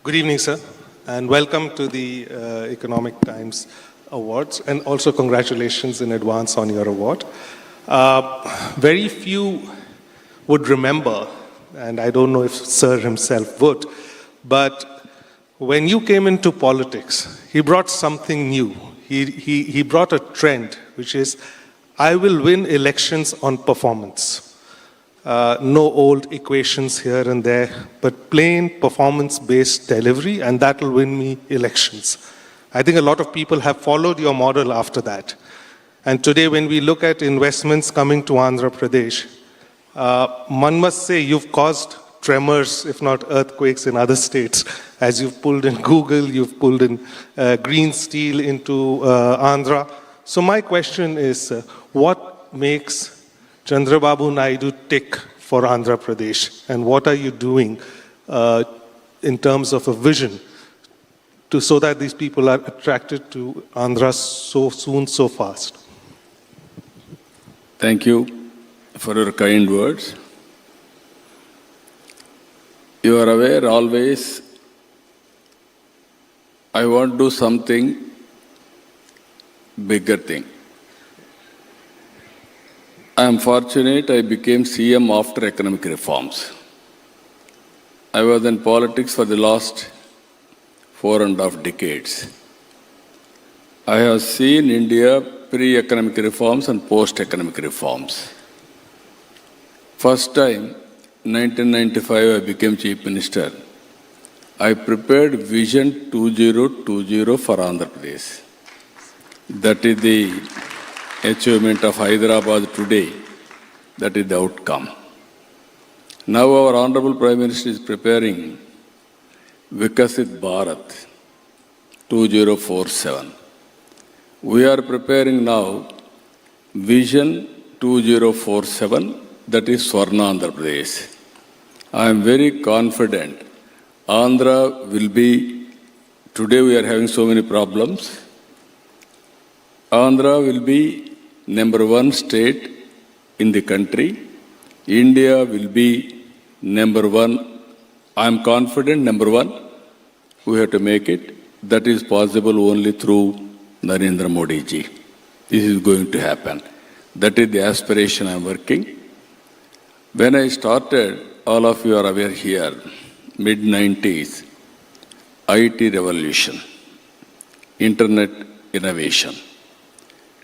Good evening, sir, and welcome to the Economic Times Awards, and also congratulations in advance on your award. Very few would remember, and I don't know if Sir himself would, but when you came into politics, he brought something new. He brought a trend, which is, I will win elections on performance. No old equations here and there, but plain performance-based delivery, and that will win me elections. I think a lot of people have followed your model after that. And today, when we look at investments coming to Andhra Pradesh, one must say you've caused tremors, if not earthquakes, in other states. As you've pulled in Google, you've pulled in green steel into Andhra. So my question is, what makes Chandrababu Naidu tick for Andhra Pradesh, and what are you doing in terms of a vision so that these people are attracted to Andhra so soon, so fast? Thank you for your kind words. You are aware always, I want to do something bigger thing. I am fortunate I became CM after economic reforms. I was in politics for the last 4.5 decades. I have seen India pre-economic reforms and post-economic reforms. First time, 1995, I became Chief Minister. I prepared Vision 2020 for Andhra Pradesh. That is the achievement of Hyderabad today. That is the outcome. Now our Honorable Prime Minister is preparing Vikasit Bharat 2047. We are preparing now Vision 2047, that is Swarna Andhra Pradesh. I am very confident Andhra will be, today we are having so many problems, Andhra will be #1 state in the country. India will be #1. I am confident #1. We have to make it. That is possible only through Narendra Modi ji. This is going to happen. That is the aspiration I am working. When I started, all of you are aware here, mid-90s, IT revolution, internet innovation.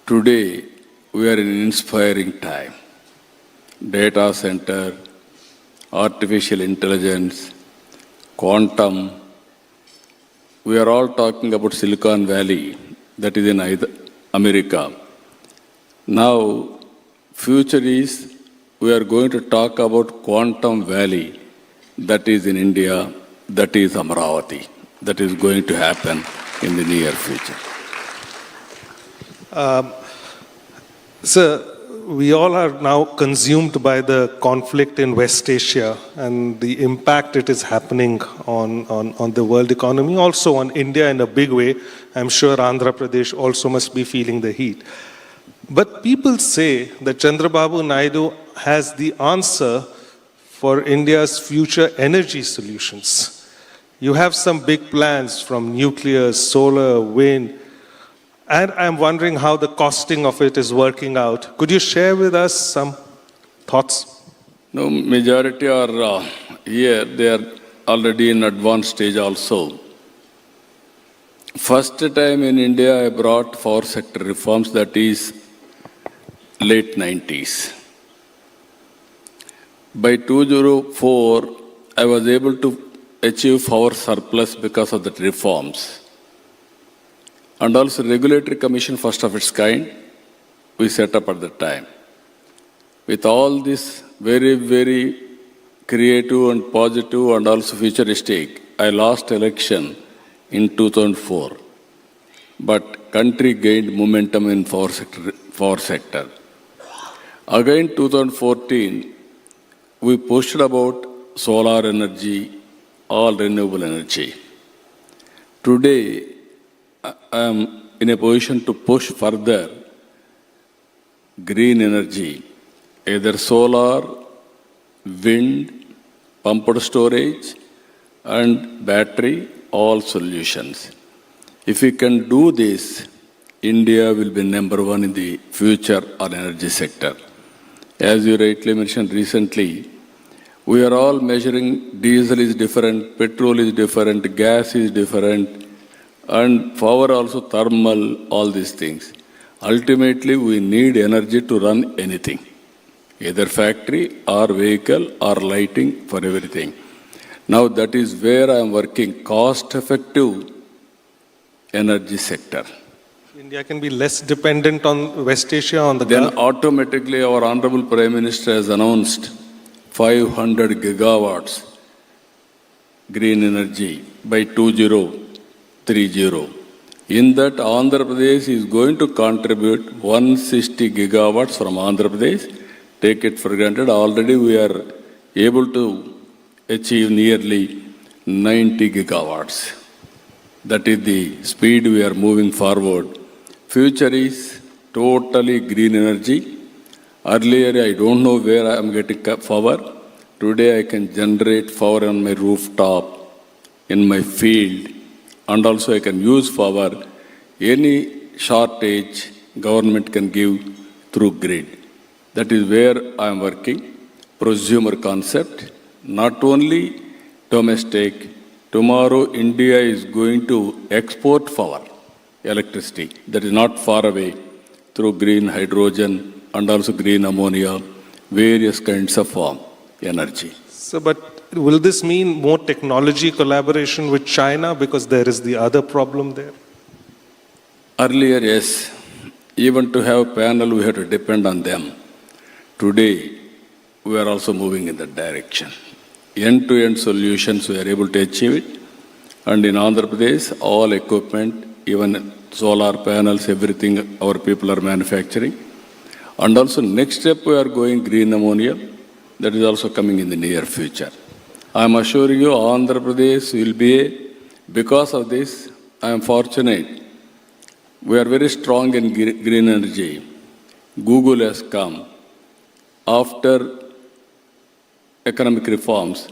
Today, we are in an inspiring time. Data center, artificial intelligence, quantum. We are all talking about Silicon Valley, that is in America. Now, future is, we are going to talk about Quantum Valley, that is in India, that is Amaravati. That is going to happen in the near future. Sir, we all are now consumed by the conflict in West Asia and the impact it is happening on the world economy, also on India in a big way. I'm sure Andhra Pradesh also must be feeling the heat. But people say that Chandrababu Naidu has the answer for India's future energy solutions. You have some big plans from nuclear, solar, wind, and I'm wondering how the costing of it is working out. Could you share with us some thoughts? No, majority are here. They are already in advanced stage also. First time in India, I brought power sector reforms, that is late 90s. By 2004, I was able to achieve power surplus because of the reforms. And also regulatory commission, first of its kind, we set up at the time. With all this very, very creative and positive and also futuristic, I lost election in 2004. But country gained momentum in power sector. Again, 2014, we pushed about solar energy, all renewable energy. Today, I am in a position to push further green energy, either solar, wind, pumped storage, and battery, all solutions. If we can do this, India will be number one in the future on energy sector. As you rightly mentioned recently, we are all measuring diesel is different, petrol is different, gas is different, and power also thermal, all these things. Ultimately, we need energy to run anything, either factory or vehicle or lighting for everything. Now that is where I am working, cost-effective energy sector. India can be less dependent on West Asia on the Then Gulf. automatically our Honorable Prime Minister has announced 500 gigawatts green energy by 2030. In that, Andhra Pradesh is going to contribute 160 gigawatts from Andhra Pradesh. Take it for granted. Already we are able to achieve nearly 90 gigawatts. That is the speed we are moving forward. Future is totally green energy. Earlier, I don't know where I am getting power. Today, I can generate power on my rooftop, in my field, and also I can use power. Any shortage, government can give through grid. That is where I am working. Prosumer concept, not only domestic. Tomorrow, India is going to export power, electricity, that is not far away, through green hydrogen and also green ammonia, various kinds of energy. So, but will this mean more technology collaboration with China because there is the other problem there? Earlier, yes, even to have panel, we had to depend on them. Today, we are also moving in that direction. End-to-end solutions, we are able to achieve it. And in Andhra Pradesh, all equipment, even solar panels, everything our people are manufacturing. And also next step, we are going green ammonia. That is also coming in the near future. I am assuring you, Andhra Pradesh will be because of this, I am fortunate. We are very strong in green energy. Google has come. After economic reforms,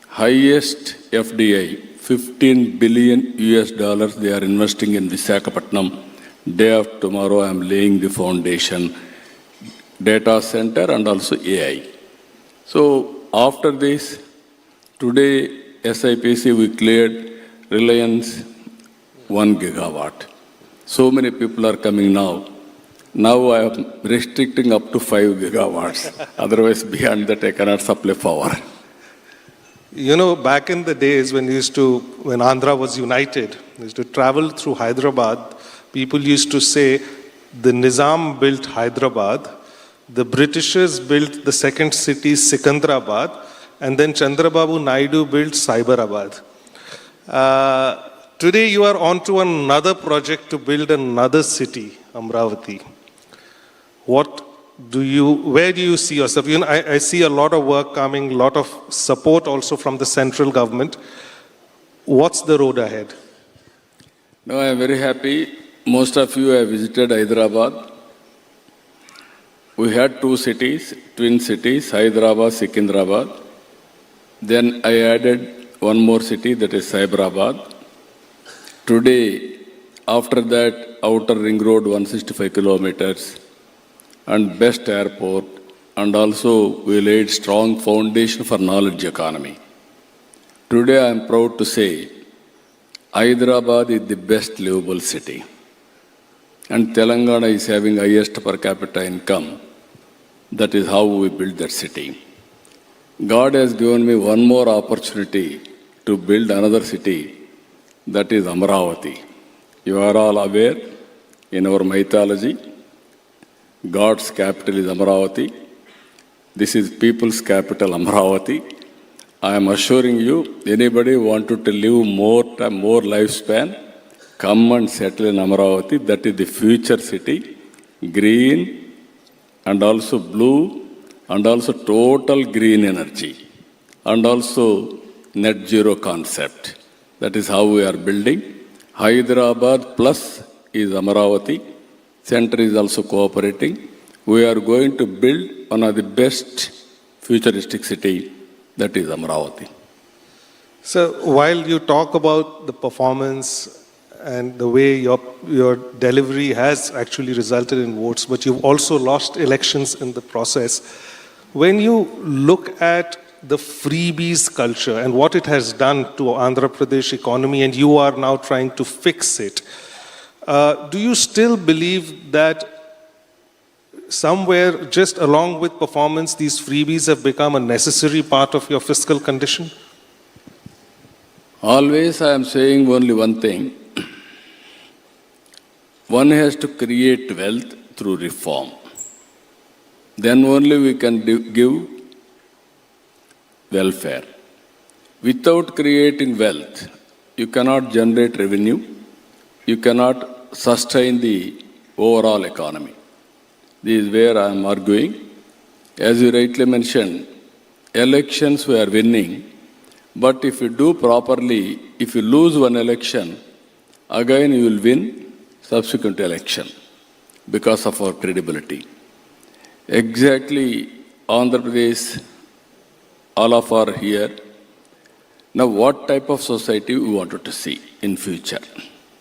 highest FDI, 15 billion US dollars they are investing in Visakhapatnam. Day after tomorrow, I am laying the foundation, data center and also AI. So after this, today SIPC we cleared Reliance 1 gigawatt. So many people are coming now. Now I am restricting up to 5 gigawatts. Otherwise, beyond that, I cannot supply power. You know, back in the days when Andhra was united, we used to travel through Hyderabad, people used to say, the Nizam built Hyderabad, the Britishers built the second city, Sikandrabad, and then Chandrababu Naidu built Cyberabad. Today you are on to another project to build another city, Amravati. Where do you see yourself? You know, I see a lot of work coming, a lot of support also from the central government. What's the road ahead? No, I am very happy. Most of you have visited Hyderabad. We had two cities, twin cities, Hyderabad, Sikandrabad. Then I added one more city, that is Cyberabad. Today, after that, outer ring road, 165 kilometers, and best airport, and also we laid strong foundation for knowledge economy. Today, I am proud to say, Hyderabad is the best livable city. And Telangana is having highest per capita income. That is how we built that city. God has given me one more opportunity to build another city, that is Amravati. You are all aware, in our mythology, God's capital is Amravati. This is people's capital, Amravati. I am assuring you, anybody wanted to live more lifespan, come and settle in Amravati. That is the future city, green and also blue and also total green energy and also net zero concept. That is how we are building. Hyderabad plus is Amravati. Center is also cooperating. We are going to build one of the best futuristic city, that is Amravati. So while you talk about the performance and the way your delivery has actually resulted in votes, but you've also lost elections in the process. When you look at the freebies culture and what it has done to Andhra Pradesh economy, and you are now trying to fix it, do you still believe that somewhere just along with performance, these freebies have become a necessary part of your fiscal condition? Always I am saying only one thing. One has to create wealth through reform. Then only we can give welfare. Without creating wealth, you cannot generate revenue, you cannot sustain the overall economy. This is where I am arguing. As you rightly mentioned, elections we are winning, but if you do properly, if you lose one election, again you will win subsequent election because of our credibility. Exactly, Andhra Pradesh, all of are here. Now, what type of society we wanted to see in future?